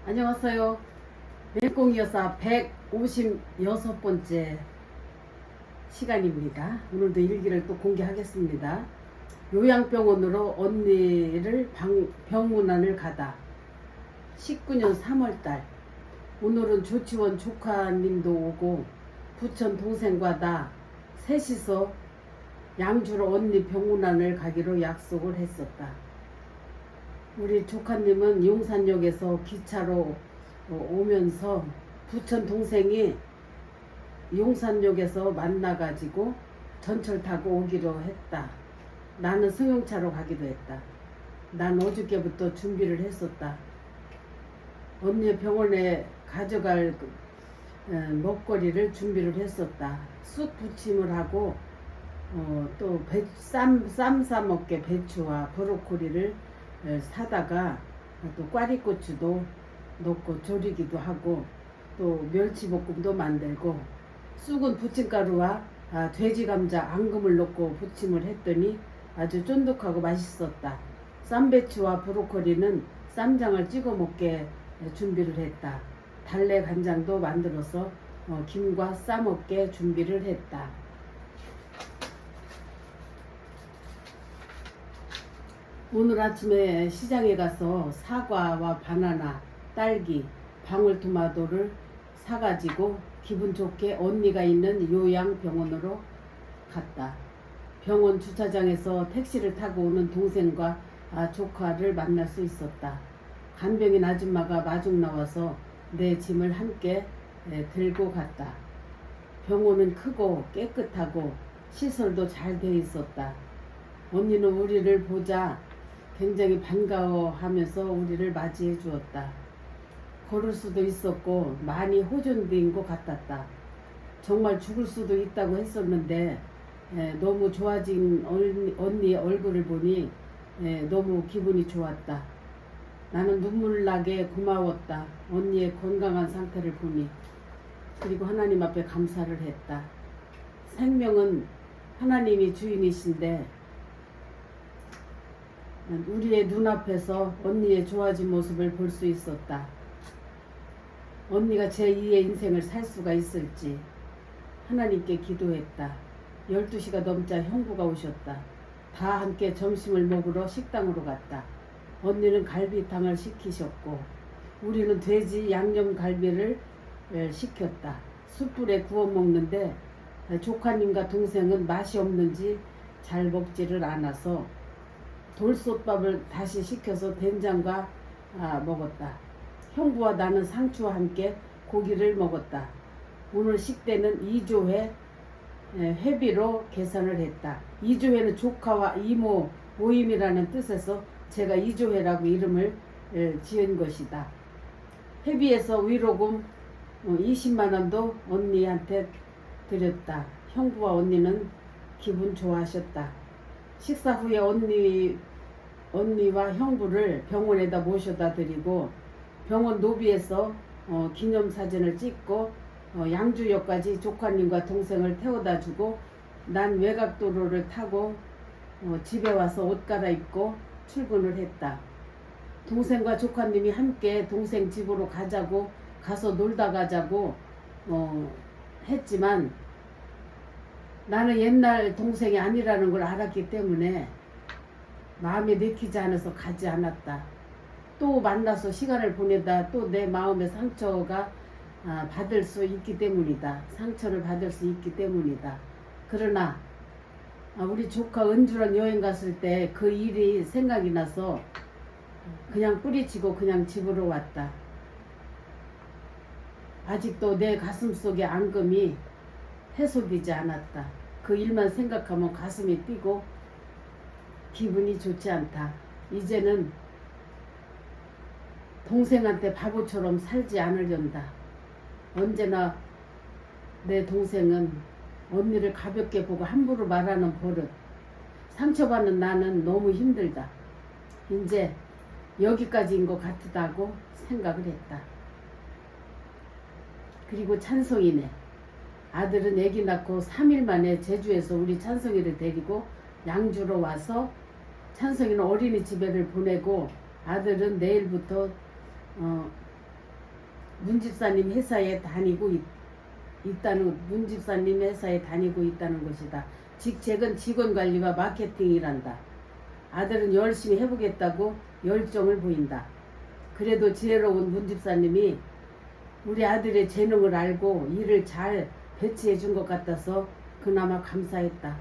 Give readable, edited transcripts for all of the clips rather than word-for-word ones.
안녕하세요. 멜공여사 156번째 시간입니다. 오늘도 일기를 또 공개하겠습니다. 요양병원으로 언니를 병문안을 가다. 19년 3월달. 오늘은 조치원 조카님도 오고 부천 동생과 나 셋이서 양주로 언니 병문안을 가기로 약속을 했었다. 우리 조카님은 용산역에서 기차로 오면서 부천 동생이 용산역에서 만나가지고 전철 타고 오기로 했다. 나는 승용차로 가기도 했다. 난 어저께부터 준비를 했었다. 언니 병원에 가져갈 먹거리를 준비를 했었다. 쑥 부침을 하고 또 쌈 싸먹게 배추와 브로콜리를 사다가 또 꽈리고추도 넣고 조리기도 하고 또 멸치볶음도 만들고 쑥은 부침가루와 돼지감자 앙금을 넣고 부침을 했더니 아주 쫀득하고 맛있었다. 쌈배추와 브로콜리는 쌈장을 찍어 먹게 준비를 했다. 달래 간장도 만들어서 김과 싸먹게 준비를 했다. 오늘 아침에 시장에 가서 사과와 바나나, 딸기, 방울토마토를 사가지고 기분 좋게 언니가 있는 요양병원으로 갔다. 병원 주차장에서 택시를 타고 오는 동생과 조카를 만날 수 있었다. 간병인 아줌마가 마중 나와서 내 짐을 함께 들고 갔다. 병원은 크고 깨끗하고 시설도 잘 돼 있었다. 언니는 우리를 보자 굉장히 반가워하면서 우리를 맞이해 주었다. 걸을 수도 있었고 많이 호전된 것 같았다. 정말 죽을 수도 있다고 했었는데 너무 좋아진 언니 얼굴을 보니 너무 기분이 좋았다. 나는 눈물 나게 고마웠다. 언니의 건강한 상태를 보니. 그리고 하나님 앞에 감사를 했다. 생명은 하나님이 주인이신데 우리의 눈앞에서 언니의 좋아진 모습을 볼 수 있었다. 언니가 제2의 인생을 살 수가 있을지 하나님께 기도했다. 12시가 넘자 형부가 오셨다. 다 함께 점심을 먹으러 식당으로 갔다. 언니는 갈비탕을 시키셨고 우리는 돼지 양념갈비를 시켰다. 숯불에 구워 먹는데 조카님과 동생은 맛이 없는지 잘 먹지를 않아서 돌솥밥을 다시 시켜서 된장과 먹었다. 형부와 나는 상추와 함께 고기를 먹었다. 오늘 식대는 2조회 회비로 계산을 했다. 2조회는 조카와 이모 모임이라는 뜻에서 제가 2조회라고 이름을 지은 것이다. 회비에서 위로금 20만원도 언니한테 드렸다. 형부와 언니는 기분 좋아하셨다. 식사 후에 언니와 형부를 병원에다 모셔다 드리고 병원 로비에서 기념사진을 찍고 양주역까지 조카님과 동생을 태워다 주고 난 외곽도로를 타고 집에 와서 옷 갈아입고 출근을 했다. 동생과 조카님이 함께 동생 집으로 가서 놀다 가자고 했지만 나는 옛날 동생이 아니라는 걸 알았기 때문에 마음에 내키지 않아서 가지 않았다. 또 만나서 시간을 보내다 또 내 마음의 상처가 받을 수 있기 때문이다. 상처를 받을 수 있기 때문이다. 그러나 우리 조카 은주랑 여행 갔을 때 그 일이 생각이 나서 그냥 뿌리치고 그냥 집으로 왔다. 아직도 내 가슴 속의 앙금이 해소되지 않았다. 그 일만 생각하면 가슴이 뛰고 기분이 좋지 않다. 이제는 동생한테 바보처럼 살지 않으련다. 언제나 내 동생은 언니를 가볍게 보고 함부로 말하는 버릇. 상처받는 나는 너무 힘들다. 이제 여기까지인 것 같다고 생각을 했다. 그리고 찬송이네. 아들은 아기 낳고 3일 만에 제주에서 우리 찬송이를 데리고 양주로 와서 찬성이는 어린이집에를 보내고 아들은 내일부터 문집사님 회사에 다니고 있다는 문집사님 회사에 다니고 있다는 것이다. 직책은 직원관리와 마케팅이란다. 아들은 열심히 해보겠다고 열정을 보인다. 그래도 지혜로운 문집사님이 우리 아들의 재능을 알고 일을 잘 배치해 준 것 같아서 그나마 감사했다.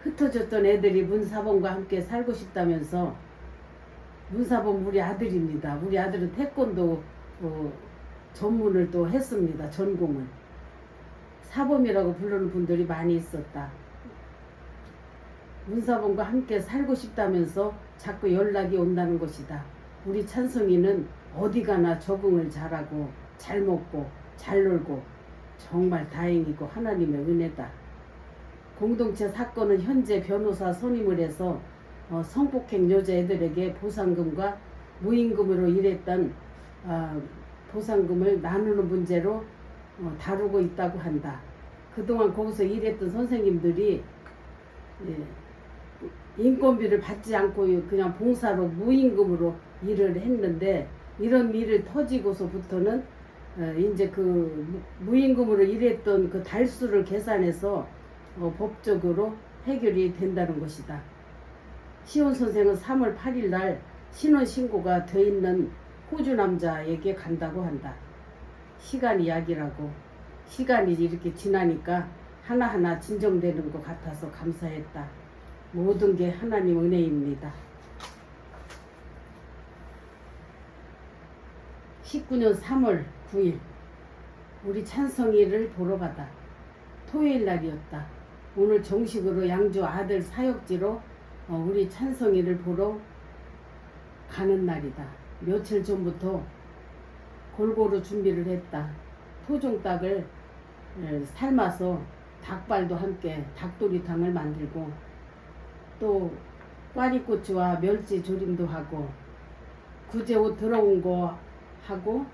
흩어졌던 애들이 문사범과 함께 살고 싶다면서 문사범 우리 아들입니다. 우리 아들은 태권도 전문을 또 했습니다. 전공을. 사범이라고 부르는 분들이 많이 있었다. 문사범과 함께 살고 싶다면서 자꾸 연락이 온다는 것이다. 우리 찬성이는 어디 가나 적응을 잘하고 잘 먹고 잘 놀고 정말 다행이고 하나님의 은혜다. 공동체 사건은 현재 변호사 선임을 해서 성폭행 여자애들에게 보상금과 무임금으로 일했던 보상금을 나누는 문제로 다루고 있다고 한다. 그동안 거기서 일했던 선생님들이 인건비를 받지 않고 그냥 봉사로 무임금으로 일을 했는데 이런 일을 터지고서부터는 이제 그 무임금으로 일했던 그 달수를 계산해서 법적으로 해결이 된다는 것이다. 시온 선생은 3월 8일 날 신원 신고가 돼 있는 호주 남자에게 간다고 한다. 시간이 약이라고. 시간이 이렇게 지나니까 하나하나 진정되는 것 같아서 감사했다. 모든 게 하나님 은혜입니다. 19년 3월 9일 우리 찬성이를 보러 가다. 토요일 날이었다. 오늘 정식으로 양주 아들 사역지로 우리 찬성이를 보러 가는 날이다. 며칠 전부터 골고루 준비를 했다. 토종닭을 삶아서 닭발도 함께 닭도리탕을 만들고 또 꽈리고추와 멸치 조림도 하고 구제 옷 들어온 거 하고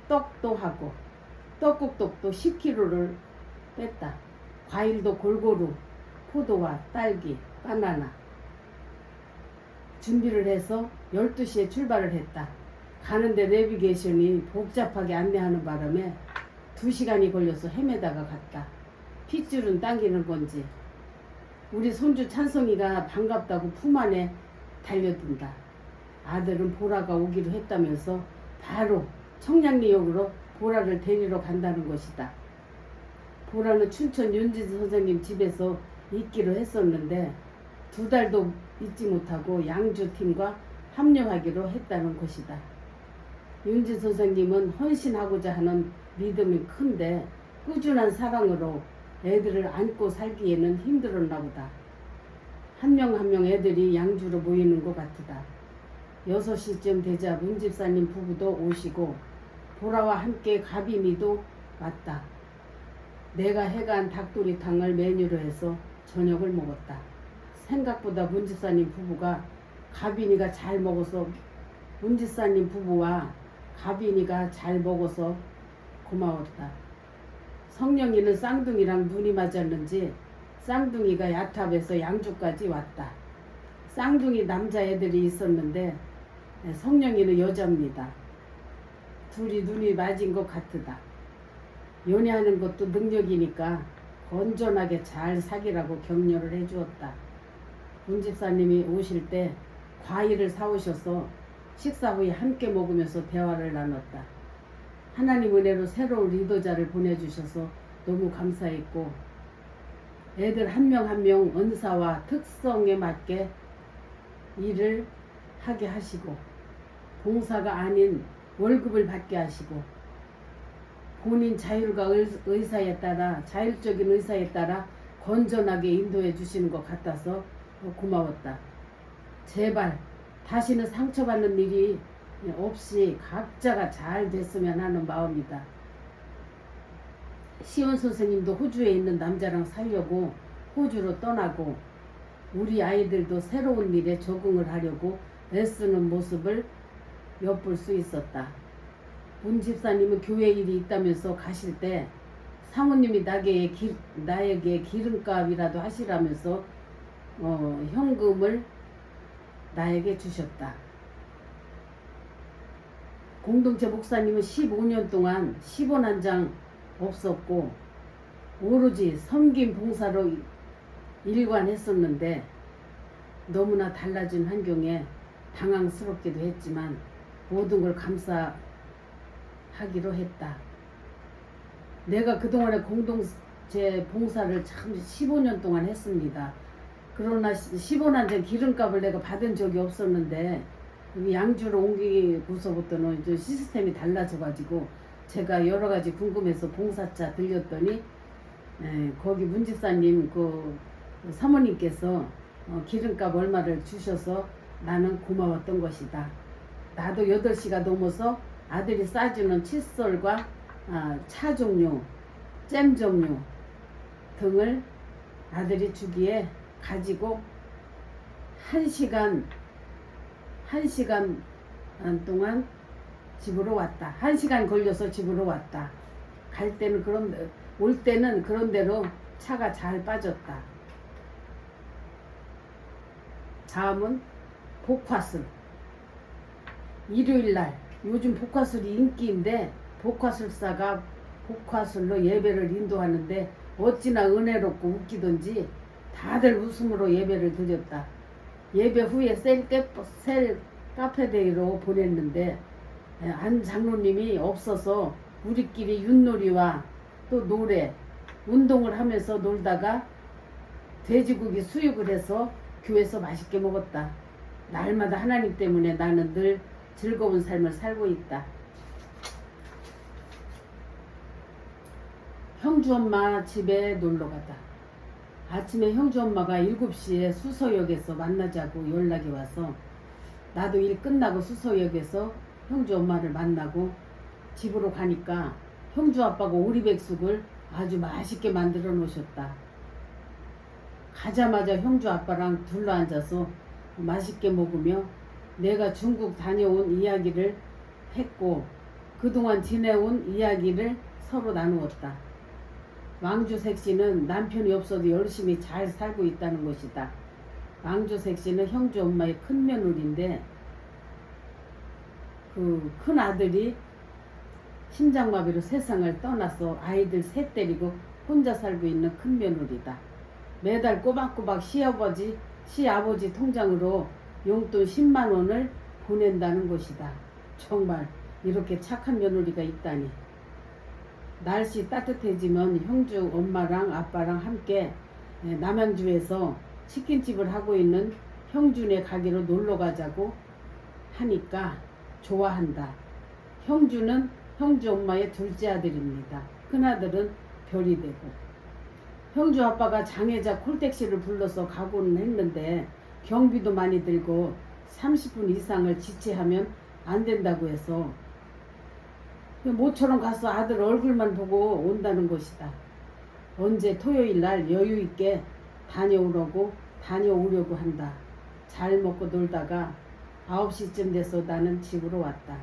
떡도 하고 떡국떡도 10kg를 뺐다. 과일도 골고루 포도와 딸기, 바나나 준비를 해서 12시에 출발을 했다. 가는데 내비게이션이 복잡하게 안내하는 바람에 2시간이 걸려서 헤매다가 갔다. 핏줄은 당기는 건지 우리 손주 찬성이가 반갑다고 품 안에 달려든다. 아들은 보라가 오기로 했다면서 바로 청량리역으로 보라를 데리러 간다는 것이다. 보라는 춘천 윤지수 선생님 집에서 있기로 했었는데 2달도 있지 못하고 양주팀과 합류하기로 했다는 것이다. 윤지 선생님은 헌신하고자 하는 믿음이 큰데 꾸준한 사랑으로 애들을 안고 살기에는 힘들었나 보다. 한 명 한 명 애들이 양주로 모이는 것 같다. 6시쯤 되자 문집사님 부부도 오시고 보라와 함께 가비미도 왔다. 내가 해간 닭도리탕을 메뉴로 해서 저녁을 먹었다. 생각보다 문집사님 부부가 가빈이가 잘 먹어서 문집사님 부부와 가빈이가 잘 먹어서 고마웠다. 성령이는 쌍둥이랑 눈이 맞았는지 쌍둥이가 야탑에서 양주까지 왔다. 쌍둥이 남자애들이 있었는데 성령이는 여자입니다. 둘이 눈이 맞은 것 같으다. 연애하는 것도 능력이니까 건전하게 잘 사귀라고 격려를 해주었다. 문집사님이 오실 때 과일을 사오셔서 식사 후에 함께 먹으면서 대화를 나눴다. 하나님 은혜로 새로운 리더자를 보내주셔서 너무 감사했고 애들 한 명 한 명 은사와 특성에 맞게 일을 하게 하시고 봉사가 아닌 월급을 받게 하시고 본인 자율과 의사에 따라 자율적인 의사에 따라 건전하게 인도해 주시는 것 같아서 고마웠다. 제발 다시는 상처받는 일이 없이 각자가 잘 됐으면 하는 마음이다. 시온 선생님도 호주에 있는 남자랑 살려고 호주로 떠나고 우리 아이들도 새로운 일에 적응을 하려고 애쓰는 모습을 엿볼 수 있었다. 문 집사님은 교회 일이 있다면서 가실 때 사모님이 나에게 기름값이라도 하시라면서 현금을 나에게 주셨다. 공동체 목사님은 15년 동안 10원 한 장 없었고 오로지 섬김 봉사로 일관했었는데 너무나 달라진 환경에 당황스럽기도 했지만 모든 걸 감사하기로 했다. 내가 그동안에 공동체 봉사를 참 15년 동안 했습니다. 그러나 10원 한 장 기름값을 내가 받은 적이 없었는데 양주로 옮기고서부터는 이제 시스템이 달라져가지고 제가 여러 가지 궁금해서 봉사차 들렸더니 거기 문집사님 그 사모님께서 기름값 얼마를 주셔서 나는 고마웠던 것이다. 나도 8시가 넘어서 아들이 싸주는 칫솔과 차 종류, 잼 종류 등을 아들이 주기에 가지고 1시간 동안 집으로 왔다. 1시간 걸려서 집으로 왔다. 갈 때는 올 때는 그런 대로 차가 잘 빠졌다. 다음은 복화술. 일요일날 요즘 복화술이 인기인데 복화술사가 복화술로 예배를 인도하는데 어찌나 은혜롭고 웃기던지 다들 웃음으로 예배를 드렸다. 예배 후에 셀 카페데이로 보냈는데 안 장로님이 없어서 우리끼리 윷놀이와 또 노래, 운동을 하면서 놀다가 돼지고기 수육을 해서 교회에서 맛있게 먹었다. 날마다 하나님 때문에 나는 늘 즐거운 삶을 살고 있다. 형주 엄마 집에 놀러 가다. 아침에 형주 엄마가 7시에 수서역에서 만나자고 연락이 와서 나도 일 끝나고 수서역에서 형주 엄마를 만나고 집으로 가니까 형주 아빠가 오리백숙을 아주 맛있게 만들어 놓으셨다. 가자마자 형주 아빠랑 둘러앉아서 맛있게 먹으며 내가 중국 다녀온 이야기를 했고 그동안 지내온 이야기를 서로 나누었다. 왕주색 씨는 남편이 없어도 열심히 잘 살고 있다는 것이다. 왕주색 씨는 형주 엄마의 큰 며느리인데 그 큰 아들이 심장마비로 세상을 떠나서 아이들 셋 데리고 혼자 살고 있는 큰 며느리다. 매달 꼬박꼬박 시아버지 통장으로 용돈 10만 원을 보낸다는 것이다. 정말 이렇게 착한 며느리가 있다니. 날씨 따뜻해지면 형주 엄마랑 아빠랑 함께 남양주에서 치킨집을 하고 있는 형준에 가기로 놀러 가자고 하니까 좋아한다. 형주는 형주 엄마의 둘째 아들입니다. 큰아들은 별이 되고. 형주 아빠가 장애자 콜택시를 불러서 가고는 했는데 경비도 많이 들고 30분 이상을 지체하면 안 된다고 해서 모처럼 가서 아들 얼굴만 보고 온다는 것이다. 언제 토요일 날 여유 있게 다녀오려고 한다. 잘 먹고 놀다가 9시쯤 돼서 나는 집으로 왔다.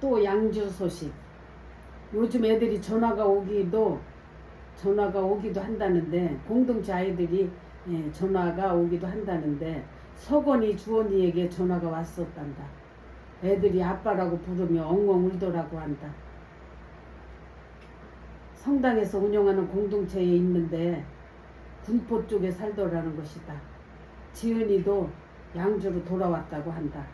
또 양주 소식. 요즘 애들이 전화가 오기도 한다는데 공동체 아이들이 전화가 오기도 한다는데 석원이 주원이에게 전화가 왔었단다. 애들이 아빠라고 부르며 엉엉 울더라고 한다. 성당에서 운영하는 공동체에 있는데 군포 쪽에 살더라는 것이다. 지은이도 양주로 돌아왔다고 한다.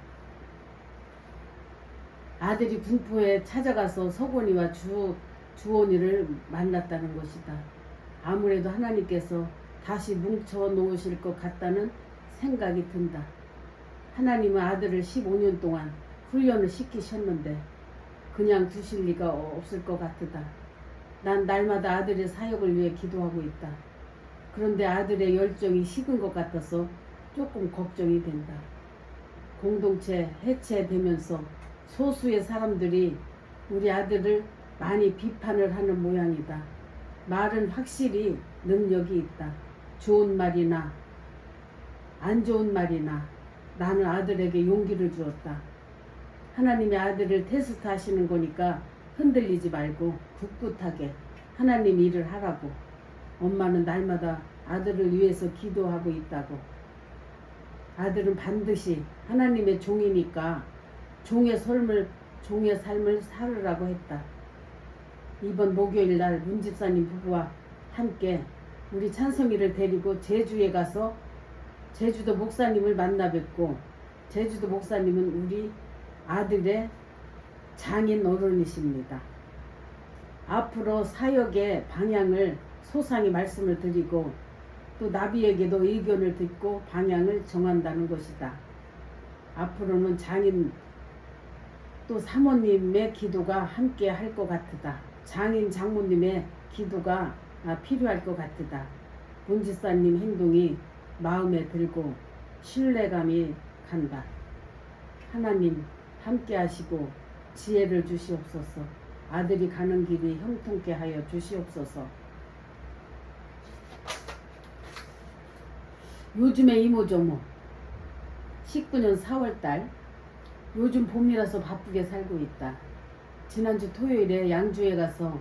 아들이 군포에 찾아가서 석원이와 주원이를 만났다는 것이다. 아무래도 하나님께서 다시 뭉쳐 놓으실 것 같다는 생각이 든다. 하나님은 아들을 15년 동안 훈련을 시키셨는데 그냥 두실 리가 없을 것 같다. 난 날마다 아들의 사역을 위해 기도하고 있다. 그런데 아들의 열정이 식은 것 같아서 조금 걱정이 된다. 공동체 해체되면서 소수의 사람들이 우리 아들을 많이 비판을 하는 모양이다. 말은 확실히 능력이 있다. 좋은 말이나 안 좋은 말이나 나는 아들에게 용기를 주었다. 하나님이 아들을 테스트 하시는 거니까 흔들리지 말고 굳굳하게 하나님 일을 하라고. 엄마는 날마다 아들을 위해서 기도하고 있다고. 아들은 반드시 하나님의 종이니까 종의 삶을 살으라고 했다. 이번 목요일 날 문집사님 부부와 함께 우리 찬성이를 데리고 제주에 가서 제주도 목사님을 만나 뵙고, 제주도 목사님은 우리 아들의 장인 어른이십니다. 앞으로 사역의 방향을 소상히 말씀을 드리고 또 나비에게도 의견을 듣고 방향을 정한다는 것이다. 앞으로는 장인 또 사모님의 기도가 함께 할 것 같으다. 장인 장모님의 기도가 필요할 것 같으다. 문집사님 행동이 마음에 들고 신뢰감이 간다. 하나님 함께 하시고 지혜를 주시옵소서. 아들이 가는 길이 형통케 하여 주시옵소서. 요즘에 이모저모 19년 4월달 요즘 봄이라서 바쁘게 살고 있다. 지난주 토요일에 양주에 가서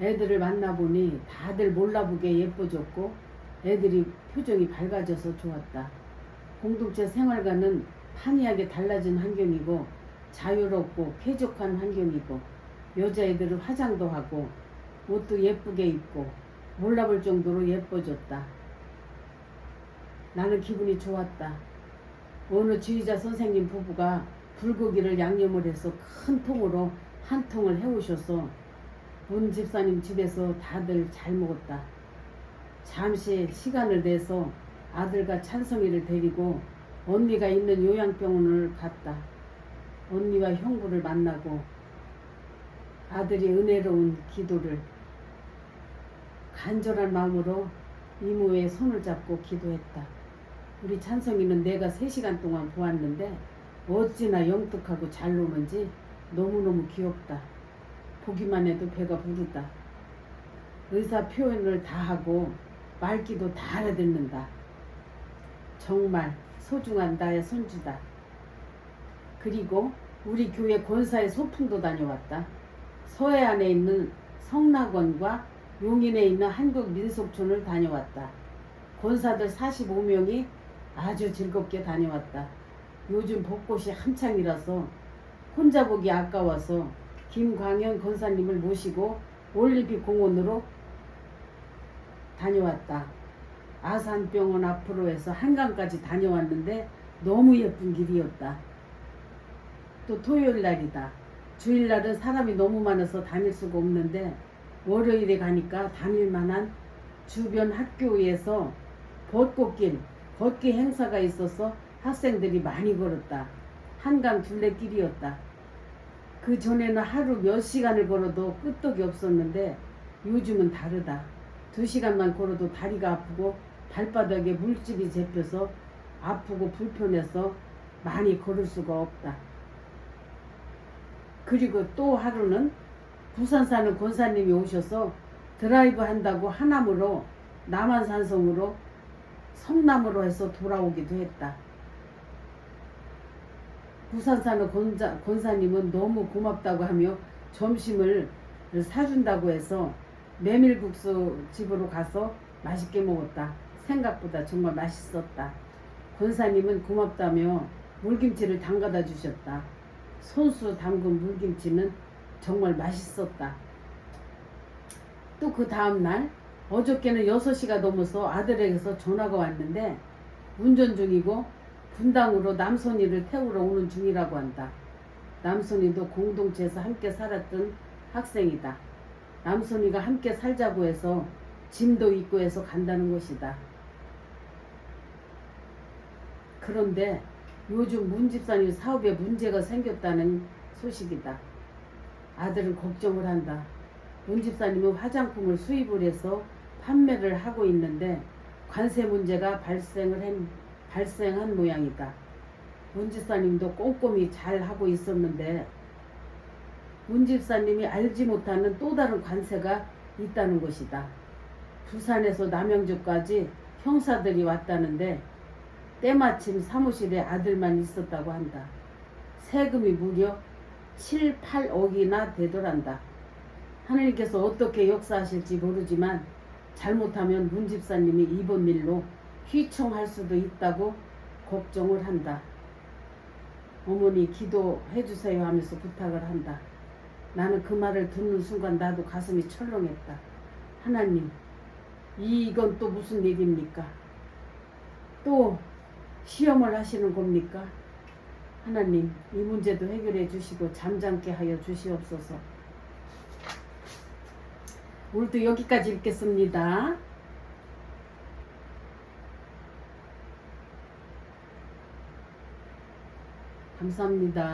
애들을 만나보니 다들 몰라보게 예뻐졌고 애들이 표정이 밝아져서 좋았다. 공동체 생활과는 판이하게 달라진 환경이고 자유롭고 쾌적한 환경이고 여자애들은 화장도 하고 옷도 예쁘게 입고 몰라볼 정도로 예뻐졌다. 나는 기분이 좋았다. 어느 지휘자 선생님 부부가 불고기를 양념을 해서 큰 통으로 한 통을 해오셔서 문 집사님 집에서 다들 잘 먹었다. 잠시 시간을 내서 아들과 찬성이를 데리고 언니가 있는 요양병원을 갔다. 언니와 형부를 만나고 아들이 은혜로운 기도를 간절한 마음으로 이모의 손을 잡고 기도했다. 우리 찬성이는 내가 3시간 동안 보았는데 어찌나 영특하고 잘 노는지 너무너무 귀엽다. 보기만 해도 배가 부르다. 의사 표현을 다 하고 말귀도 다 알아듣는다. 정말 소중한 나의 손주다. 그리고 우리 교회 권사의 소풍도 다녀왔다. 서해안에 있는 성락원과 용인에 있는 한국민속촌을 다녀왔다. 권사들 45명이 아주 즐겁게 다녀왔다. 요즘 벚꽃이 한창이라서 혼자 보기 아까워서 김광현 권사님을 모시고 올림픽 공원으로 다녀왔다. 아산병원 앞으로 해서 한강까지 다녀왔는데 너무 예쁜 길이었다. 또 토요일 날이다. 주일날은 사람이 너무 많아서 다닐 수가 없는데 월요일에 가니까 다닐만한 주변 학교에서 벚꽃길 걷기 행사가 있어서 학생들이 많이 걸었다. 한강 둘레길이었다. 그 전에는 하루 몇 시간을 걸어도 끄떡이 없었는데 요즘은 다르다. 2시간만 걸어도 다리가 아프고 발바닥에 물집이 잡혀서 아프고 불편해서 많이 걸을 수가 없다. 그리고 또 하루는 부산 사는 권사님이 오셔서 드라이브 한다고 하남으로 남한산성으로 성남으로 해서 돌아오기도 했다. 부산 사는 권사님은 너무 고맙다고 하며 점심을 사준다고 해서 메밀국수 집으로 가서 맛있게 먹었다. 생각보다 정말 맛있었다. 권사님은 고맙다며 물김치를 담가다 주셨다. 손수 담근 물김치는 정말 맛있었다. 또 그 다음날 어저께는 6시가 넘어서 아들에게서 전화가 왔는데 운전 중이고 분당으로 남손이를 태우러 오는 중이라고 한다. 남손이도 공동체에서 함께 살았던 학생이다. 남손이가 함께 살자고 해서 짐도 있고 해서 간다는 것이다. 그런데 요즘 문 집사님 사업에 문제가 생겼다는 소식이다. 아들은 걱정을 한다. 문 집사님은 화장품을 수입을 해서 판매를 하고 있는데 관세 문제가 발생한 모양이다. 문 집사님도 꼼꼼히 잘 하고 있었는데 문 집사님이 알지 못하는 또 다른 관세가 있다는 것이다. 부산에서 남양주까지 형사들이 왔다는데 때마침 사무실에 아들만 있었다고 한다. 세금이 무려 7, 8억이나 되더란다. 하나님께서 어떻게 역사하실지 모르지만 잘못하면 문 집사님이 이번 일로 휘청할 수도 있다고 걱정을 한다. 어머니 기도해 주세요 하면서 부탁을 한다. 나는 그 말을 듣는 순간 나도 가슴이 철렁했다. 하나님, 이건 또 무슨 얘기입니까? 또 시험을 하시는 겁니까? 하나님, 이 문제도 해결해 주시고 잠잠케 하여 주시옵소서. 오늘도 여기까지 읽겠습니다. 감사합니다.